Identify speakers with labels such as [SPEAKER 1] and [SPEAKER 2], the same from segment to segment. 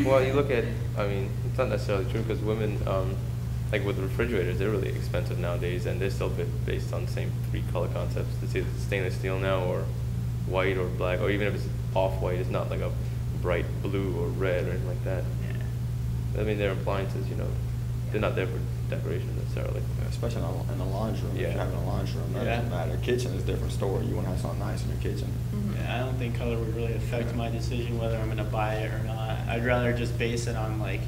[SPEAKER 1] Well, you look at, I mean, it's not necessarily true because women, like with refrigerators, they're really expensive nowadays, and they're still based on the same three color concepts. It's either stainless steel now, or white or black, or even if it's off-white, it's not like a bright blue or red or anything like that.
[SPEAKER 2] Yeah.
[SPEAKER 1] I mean, they're appliances, you know, they're not there for decoration necessarily.
[SPEAKER 3] Yeah, especially in the laundry room.
[SPEAKER 1] Yeah.
[SPEAKER 3] If you're having a laundry room, that doesn't matter. Kitchen is a different story. You want to have something nice in your kitchen.
[SPEAKER 2] Yeah, I don't think color would really affect my decision whether I'm gonna buy it or not. I'd rather just base it on like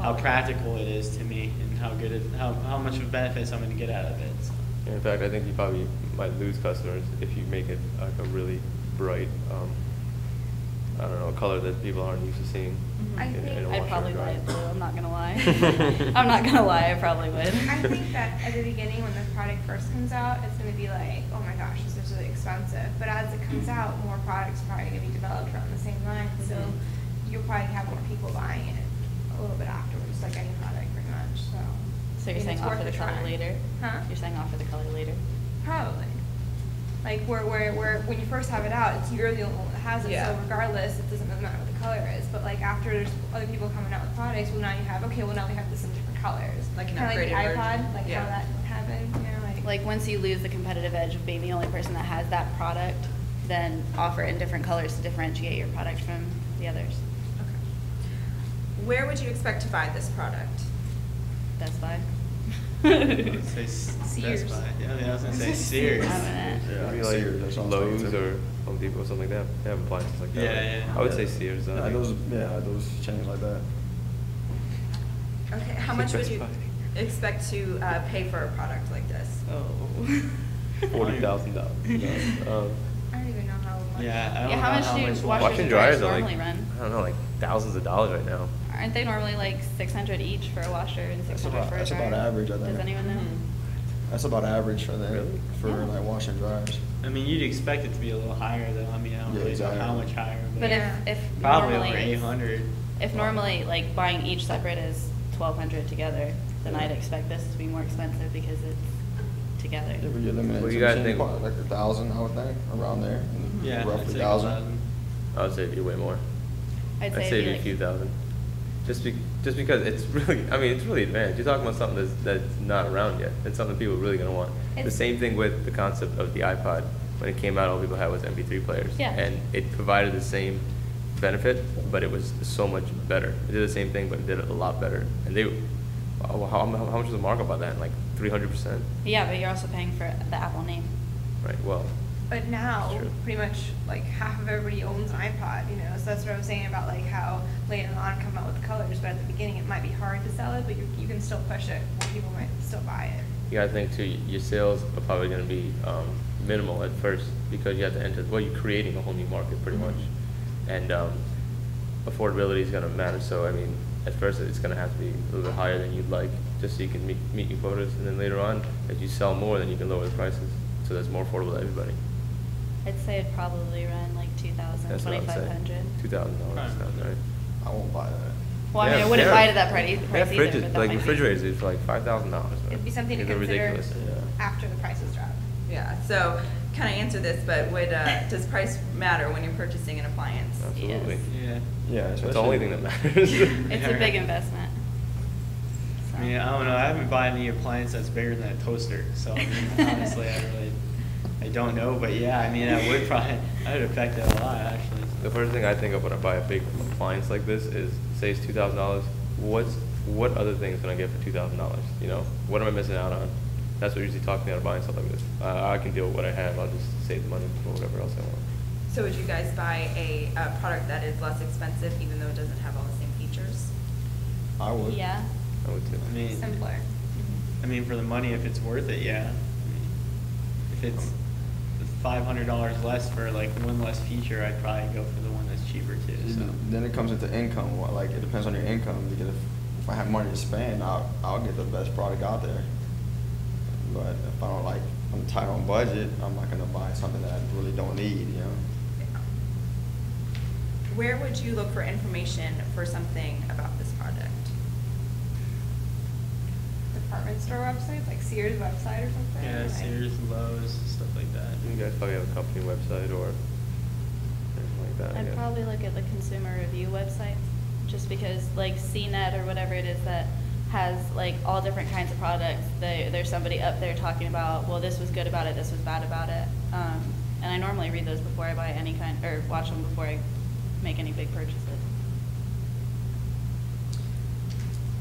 [SPEAKER 2] how practical it is to me and how much of benefits I'm gonna get out of it. So.
[SPEAKER 1] And in fact, I think you probably might lose customers if you make it like a really bright, I don't know, color that people aren't used to seeing.
[SPEAKER 4] I think
[SPEAKER 1] in a
[SPEAKER 4] I'd
[SPEAKER 1] washer
[SPEAKER 4] probably
[SPEAKER 1] and
[SPEAKER 4] buy
[SPEAKER 1] dryer.
[SPEAKER 4] it blue, I'm not gonna lie. I'm not gonna lie, I probably would.
[SPEAKER 5] I think that at the beginning when the product first comes out, it's going to be like, oh my gosh, this is really expensive. But as it comes out, more products are probably going to be developed around the same line. So you'll probably have more people buying it a little bit afterwards, like any product pretty much. So
[SPEAKER 4] So you're saying
[SPEAKER 5] it's
[SPEAKER 4] offer
[SPEAKER 5] worth
[SPEAKER 4] the
[SPEAKER 5] a
[SPEAKER 4] color
[SPEAKER 5] try.
[SPEAKER 4] later?
[SPEAKER 5] Huh?
[SPEAKER 4] You're saying offer the color later?
[SPEAKER 5] Probably. Like where when you first have it out, it's you're the only one that has it.
[SPEAKER 6] Yeah.
[SPEAKER 5] So regardless, it doesn't really matter what the color is. But like after there's other people coming out with products, well now you have now we have this in different colors.
[SPEAKER 6] Like an
[SPEAKER 5] Kinda like the
[SPEAKER 6] upgraded
[SPEAKER 5] iPod,
[SPEAKER 6] version.
[SPEAKER 5] like
[SPEAKER 6] Yeah.
[SPEAKER 5] how that happened. You know,
[SPEAKER 4] Like once you lose the competitive edge of being the only person that has that product, then offer it in different colors to differentiate your product from the others.
[SPEAKER 6] Okay. Where would you expect to buy this product?
[SPEAKER 4] Best Buy.
[SPEAKER 2] I'd say
[SPEAKER 5] Sears.
[SPEAKER 2] Best Buy. Yeah, I was gonna say Sears.
[SPEAKER 4] I'm in it.
[SPEAKER 1] Maybe
[SPEAKER 3] like
[SPEAKER 1] like
[SPEAKER 3] Sears, that sounds
[SPEAKER 1] Lowe's
[SPEAKER 3] like it, too.
[SPEAKER 1] or Home Depot or something like that. They have appliances like that.
[SPEAKER 2] Yeah, yeah.
[SPEAKER 1] I would say Sears.
[SPEAKER 3] Yeah,
[SPEAKER 1] I think.
[SPEAKER 3] those chains like that.
[SPEAKER 6] Okay, how much would you expect to pay for a product like this?
[SPEAKER 2] Oh.
[SPEAKER 1] $40,000.
[SPEAKER 5] I don't even know how much.
[SPEAKER 2] Yeah, I don't
[SPEAKER 4] Yeah,
[SPEAKER 2] know
[SPEAKER 4] how much
[SPEAKER 2] how
[SPEAKER 4] do
[SPEAKER 2] much
[SPEAKER 4] washers
[SPEAKER 1] Washing
[SPEAKER 4] and
[SPEAKER 1] dryers
[SPEAKER 4] dryers
[SPEAKER 1] are like,
[SPEAKER 4] normally run?
[SPEAKER 1] I don't know, like thousands of dollars right now.
[SPEAKER 4] Aren't they normally like 600 each for a washer and
[SPEAKER 3] That's
[SPEAKER 4] 600
[SPEAKER 3] about-
[SPEAKER 4] for a
[SPEAKER 3] that's
[SPEAKER 4] dryer?
[SPEAKER 3] about average, I think.
[SPEAKER 4] Does anyone know?
[SPEAKER 3] That's about average for that.
[SPEAKER 1] Really?
[SPEAKER 3] For
[SPEAKER 4] Yeah.
[SPEAKER 3] like washing dryers.
[SPEAKER 2] I mean, you'd expect it to be a little higher though. I mean, I don't
[SPEAKER 3] Yeah,
[SPEAKER 2] really
[SPEAKER 3] exactly.
[SPEAKER 2] know how much higher.
[SPEAKER 4] But
[SPEAKER 5] Yeah.
[SPEAKER 4] if
[SPEAKER 2] probably
[SPEAKER 4] normally
[SPEAKER 2] over
[SPEAKER 4] it's-
[SPEAKER 2] 800.
[SPEAKER 4] If normally like buying each separate is 1,200 together, then
[SPEAKER 3] Yeah.
[SPEAKER 4] I'd expect this to be more expensive because it's together.
[SPEAKER 3] Yeah, but you're limited
[SPEAKER 1] What
[SPEAKER 3] to
[SPEAKER 1] you guys
[SPEAKER 3] machine
[SPEAKER 1] think?
[SPEAKER 3] part, like 1,000, I would think, around there.
[SPEAKER 2] Yeah,
[SPEAKER 3] Roughly
[SPEAKER 2] I'd say
[SPEAKER 3] 1,000.
[SPEAKER 1] I would say it'd be way more.
[SPEAKER 4] I'd
[SPEAKER 1] I'd
[SPEAKER 4] say
[SPEAKER 1] say
[SPEAKER 4] it'd be
[SPEAKER 1] it'd be a
[SPEAKER 4] like
[SPEAKER 1] few thousand. Just because it's really, I mean, it's really advanced. You're talking about something that's not around yet. It's something people are really gonna want. The
[SPEAKER 5] It's-
[SPEAKER 1] same thing with the concept of the iPod. When it came out, all people had was MP3 players.
[SPEAKER 4] Yeah.
[SPEAKER 1] And it provided the same benefit, but it was so much better. It did the same thing, but it did it a lot better. And they, how much was the markup on that? Like 300%?
[SPEAKER 4] Yeah, but you're also paying for the Apple name.
[SPEAKER 1] Right, well,
[SPEAKER 5] But now,
[SPEAKER 1] True.
[SPEAKER 5] pretty much like half of everybody owns an iPod, you know. So that's what I was saying about like how later on come out with the colors. But at the beginning, it might be hard to sell it, but you can still push it. More people might still buy it.
[SPEAKER 1] you gotta think too, your sales are probably gonna be minimal at first because you have to enter, well, you're creating a whole new market pretty much. And affordability is gonna matter, so I mean, at first it's gonna have to be a little bit higher than you'd like, just so you can meet your quotas, and then later on, as you sell more, then you can lower the prices, so that's more affordable to everybody.
[SPEAKER 4] I'd say it'd probably run like 2,000,
[SPEAKER 1] That's what I would say.
[SPEAKER 4] 2,500.
[SPEAKER 1] $2,000 sounds right.
[SPEAKER 3] I won't buy that.
[SPEAKER 4] Well, I mean,
[SPEAKER 1] Yeah,
[SPEAKER 4] I wouldn't
[SPEAKER 1] yeah.
[SPEAKER 4] buy it at that price,
[SPEAKER 1] They have
[SPEAKER 4] price either,
[SPEAKER 1] fridges,
[SPEAKER 4] but that
[SPEAKER 1] like
[SPEAKER 4] might be-
[SPEAKER 1] refrigerators, dude, for like $5,000.
[SPEAKER 5] It'd be something to
[SPEAKER 1] They're
[SPEAKER 5] consider
[SPEAKER 1] ridiculous.
[SPEAKER 3] Yeah.
[SPEAKER 5] after the prices drop.
[SPEAKER 6] Yeah, so kind of answer this, but does price matter when you're purchasing an appliance?
[SPEAKER 1] Absolutely.
[SPEAKER 4] Yes.
[SPEAKER 2] Yeah.
[SPEAKER 3] Yeah,
[SPEAKER 1] It's the
[SPEAKER 3] especially-
[SPEAKER 1] only thing that matters.
[SPEAKER 4] It's a big investment. So.
[SPEAKER 2] I mean, I don't know. I haven't bought any appliance that's bigger than a toaster. So I mean, honestly, I don't know. But yeah, I mean, I would affect it a lot actually.
[SPEAKER 1] The first thing I think of when I buy a big appliance like this is, say it's $2,000. What other things can I get for $2,000? You know, what am I missing out on? That's what usually talks me out of buying stuff like this. I can deal with what I have. I'll just save the money for whatever else I want.
[SPEAKER 6] So would you guys buy a product that is less expensive even though it doesn't have all the same features?
[SPEAKER 3] I would.
[SPEAKER 4] Yeah.
[SPEAKER 1] I would too.
[SPEAKER 2] I mean,
[SPEAKER 5] Simpler.
[SPEAKER 2] I mean, for the money, if it's worth it, yeah. I mean, if it's $500 less for like one less feature, I'd probably go for the one that's cheaper too. So.
[SPEAKER 3] Then it comes into income. Like it depends on your income. Because if I have money to spend, I'll get the best product out there. But if I don't like, I'm tight on budget, I'm not gonna buy something that I really don't need. You know.
[SPEAKER 6] Where would you look for information for something about this product?
[SPEAKER 5] Department store websites, like Sears website or something.
[SPEAKER 2] Yeah,
[SPEAKER 5] like-
[SPEAKER 2] Sears, Lowe's, stuff like that.
[SPEAKER 1] You guys probably have a company website or anything like that. I
[SPEAKER 4] I'd
[SPEAKER 1] guess.
[SPEAKER 4] probably look at the consumer review websites. just because like CNET or whatever it is that has like all different kinds of products, there's somebody up there talking about, well, this was good about it, this was bad about it. And I normally read those before I buy any kind, or watch them before I make any big purchases.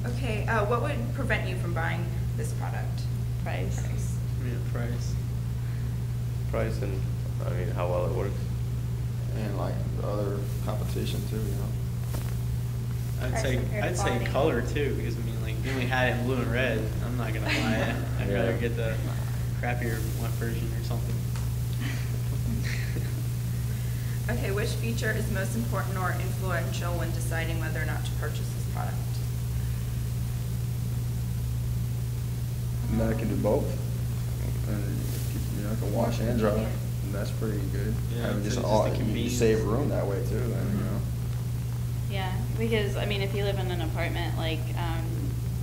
[SPEAKER 6] Okay, what would prevent you from buying this product?
[SPEAKER 4] Price.
[SPEAKER 2] Yeah, price.
[SPEAKER 1] Price and, I mean, how well it works.
[SPEAKER 3] And like the other competition too, you know.
[SPEAKER 2] I'd
[SPEAKER 5] Price
[SPEAKER 2] say
[SPEAKER 5] compared to
[SPEAKER 2] I'd say
[SPEAKER 5] quality.
[SPEAKER 2] color too, because I mean, like you only had it in blue and red. I'm not gonna buy it. I'd
[SPEAKER 1] Yeah.
[SPEAKER 2] rather get the crappier one version or something.
[SPEAKER 6] Okay, which feature is most important or influential when deciding whether or not to purchase this product?
[SPEAKER 3] And then I can do both. And you know, I can wash and dry. And that's pretty good.
[SPEAKER 2] Yeah,
[SPEAKER 3] Having
[SPEAKER 2] it's
[SPEAKER 3] just
[SPEAKER 2] just
[SPEAKER 3] all,
[SPEAKER 2] the
[SPEAKER 3] you
[SPEAKER 2] convenience.
[SPEAKER 3] save room that way too, and you know.
[SPEAKER 4] Yeah, because I mean, if you live in an apartment, like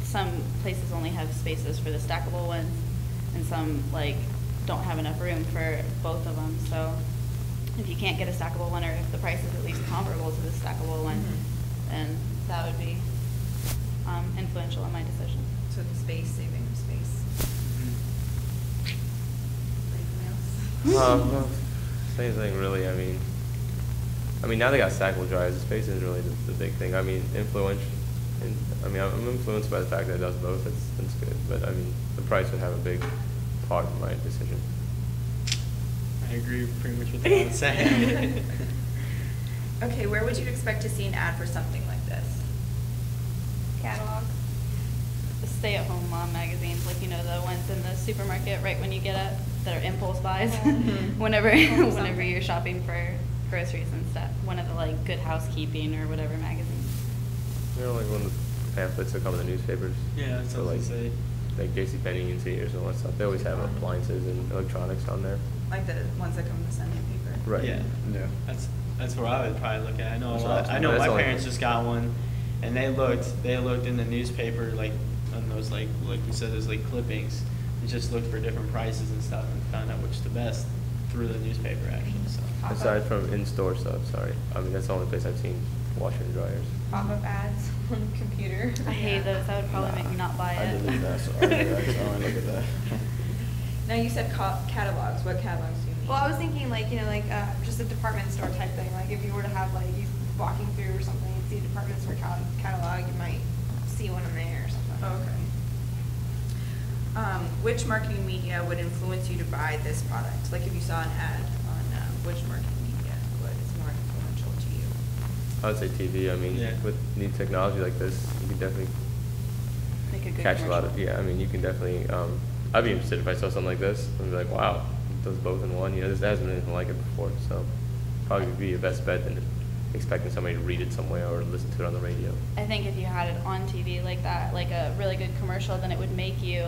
[SPEAKER 4] some places only have spaces for the stackable ones, and some like don't have enough room for both of them. So if you can't get a stackable one, or if the price is at least comparable to the stackable one,
[SPEAKER 6] Mhm.
[SPEAKER 4] then that would be influential in my decision.
[SPEAKER 6] So the space, saving space. Anything else?
[SPEAKER 1] Well, same thing really, I mean, now they got stackable dryers, the space isn't really the big thing. I mean, I'm influenced by the fact that it does both, that's good, but I mean, the price would have a big part in my decision.
[SPEAKER 2] I agree pretty much with what I was saying.
[SPEAKER 6] Okay, where would you expect to see an ad for something like this?
[SPEAKER 5] Catalog.
[SPEAKER 4] The stay-at-home mom magazines, like, you know, the ones in the supermarket right when you get up, that are impulse buys,
[SPEAKER 6] Mhm.
[SPEAKER 4] whenever
[SPEAKER 5] Something.
[SPEAKER 4] you're shopping for groceries and stuff. One of the like Good Housekeeping or whatever magazines.
[SPEAKER 1] You know, like one of the pamphlets that come in the newspapers.
[SPEAKER 2] Yeah, that's
[SPEAKER 1] So
[SPEAKER 2] what I
[SPEAKER 1] like,
[SPEAKER 2] was gonna say.
[SPEAKER 1] like JCPenney and Sears and all that stuff, they always have appliances and electronics on there.
[SPEAKER 6] Like the ones that come in the Sunday paper?
[SPEAKER 1] Right.
[SPEAKER 2] Yeah.
[SPEAKER 3] Yeah.
[SPEAKER 2] That's where I would probably look at. I know
[SPEAKER 3] That's what I was
[SPEAKER 2] I know
[SPEAKER 1] thinking.
[SPEAKER 2] my
[SPEAKER 1] That's only-
[SPEAKER 2] parents just got one, and they looked in the newspaper, like on those like you said, those like clippings, and just looked for different prices and stuff, and found out which the best through the newspaper actually. So
[SPEAKER 1] Aside from in-store stuff, sorry. I mean, that's the only place I've seen washer and dryers.
[SPEAKER 5] Pop-up ads on the computer.
[SPEAKER 4] I hate those. That would probably make me not buy
[SPEAKER 3] I
[SPEAKER 4] it.
[SPEAKER 3] delete that, so I only look at that.
[SPEAKER 6] Now you said catalogs. What catalogs do you mean?
[SPEAKER 5] Well, I was thinking like, you know, like just a department store type thing. Like if you were to have like you walking through or something, you'd see a department store catalog, you might see one in there or something.
[SPEAKER 6] Oh, okay. Which marketing media would influence you to buy this product? Like if you saw an ad on which marketing media, what is more influential to you?
[SPEAKER 1] I would say TV. I mean,
[SPEAKER 2] Yeah.
[SPEAKER 1] with new technology like this, you can definitely
[SPEAKER 4] Make a good
[SPEAKER 1] catch a lot of,
[SPEAKER 4] commercial.
[SPEAKER 1] yeah, I mean, you can definitely, I'd be interested if I saw something like this, and be like, wow, it does both in one, you know, there hasn't been anything like it before, so probably would be your best bet than expecting somebody to read it somewhere or listen to it on the radio.
[SPEAKER 4] I think if you had it on TV like that, like a really good commercial, then it would make you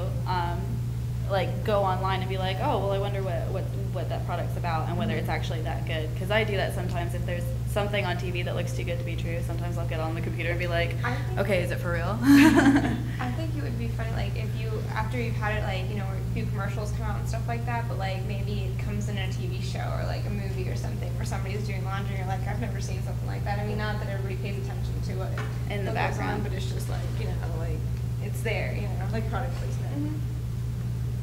[SPEAKER 4] like go online and be like, oh, well, I wonder what that product's about and whether it's actually that good. Because I do that sometimes. If there's something on TV that looks too good to be true, sometimes I'll get on the computer and be like,
[SPEAKER 5] I think-
[SPEAKER 4] okay, is it for real?
[SPEAKER 5] I think it would be funny, like, if you, after you've had it, like, you know, a few commercials come out and stuff like that, but, like, maybe it comes in a TV show or, like, a movie or something where somebody's doing laundry and you're like, I've never seen something like that. I mean, not that everybody pays attention to what
[SPEAKER 4] In the
[SPEAKER 5] what goes
[SPEAKER 4] background.
[SPEAKER 5] on, but it's just, like, you know, like, it's there, you know, like product placement.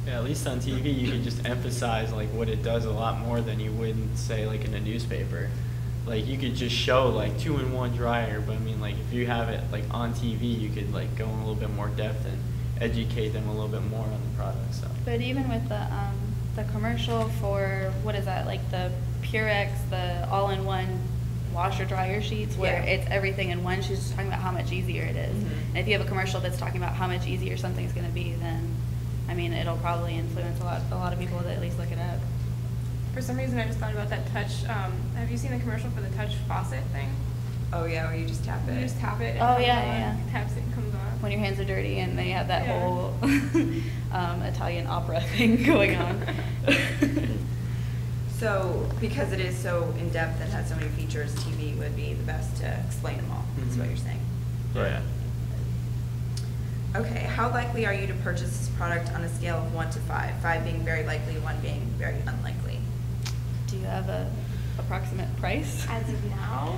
[SPEAKER 2] yeah, at least on TV you can just emphasize like what it does a lot more than you would say like in a newspaper. Like you could just show like 2-in-1 dryer, but I mean like if you have it like on TV, you could like go in a little bit more depth and educate them a little bit more on the product. So.
[SPEAKER 4] But even with the commercial for, what is that, like the Purex, the all-in-one washer dryer sheets where
[SPEAKER 6] Yeah.
[SPEAKER 4] it's everything in one, she's just talking about how much easier it is.
[SPEAKER 6] Mhm.
[SPEAKER 4] And if you have a commercial that's talking about how much easier something's gonna be, then, I mean, it'll probably influence a lot of people to at least look it up.
[SPEAKER 5] For some reason, I just thought about that touch, have you seen the commercial for the touch faucet thing?
[SPEAKER 6] Oh yeah, where you just tap it.
[SPEAKER 5] You just tap it and
[SPEAKER 4] Oh,
[SPEAKER 5] it
[SPEAKER 4] yeah,
[SPEAKER 5] comes on,
[SPEAKER 4] yeah.
[SPEAKER 5] taps it and comes on.
[SPEAKER 4] When your hands are dirty and they have that
[SPEAKER 5] Yeah.
[SPEAKER 4] whole Italian opera thing going on.
[SPEAKER 6] So, because it is so in-depth and has so many features, TV would be the best to explain them all, is what
[SPEAKER 2] Mhm.
[SPEAKER 6] you're saying.
[SPEAKER 2] Yeah.
[SPEAKER 6] Okay, how likely are you to purchase this product on a scale of 1 to 5? 5 being very likely, 1 being very unlikely.
[SPEAKER 4] Do you have a approximate price?
[SPEAKER 5] As of now,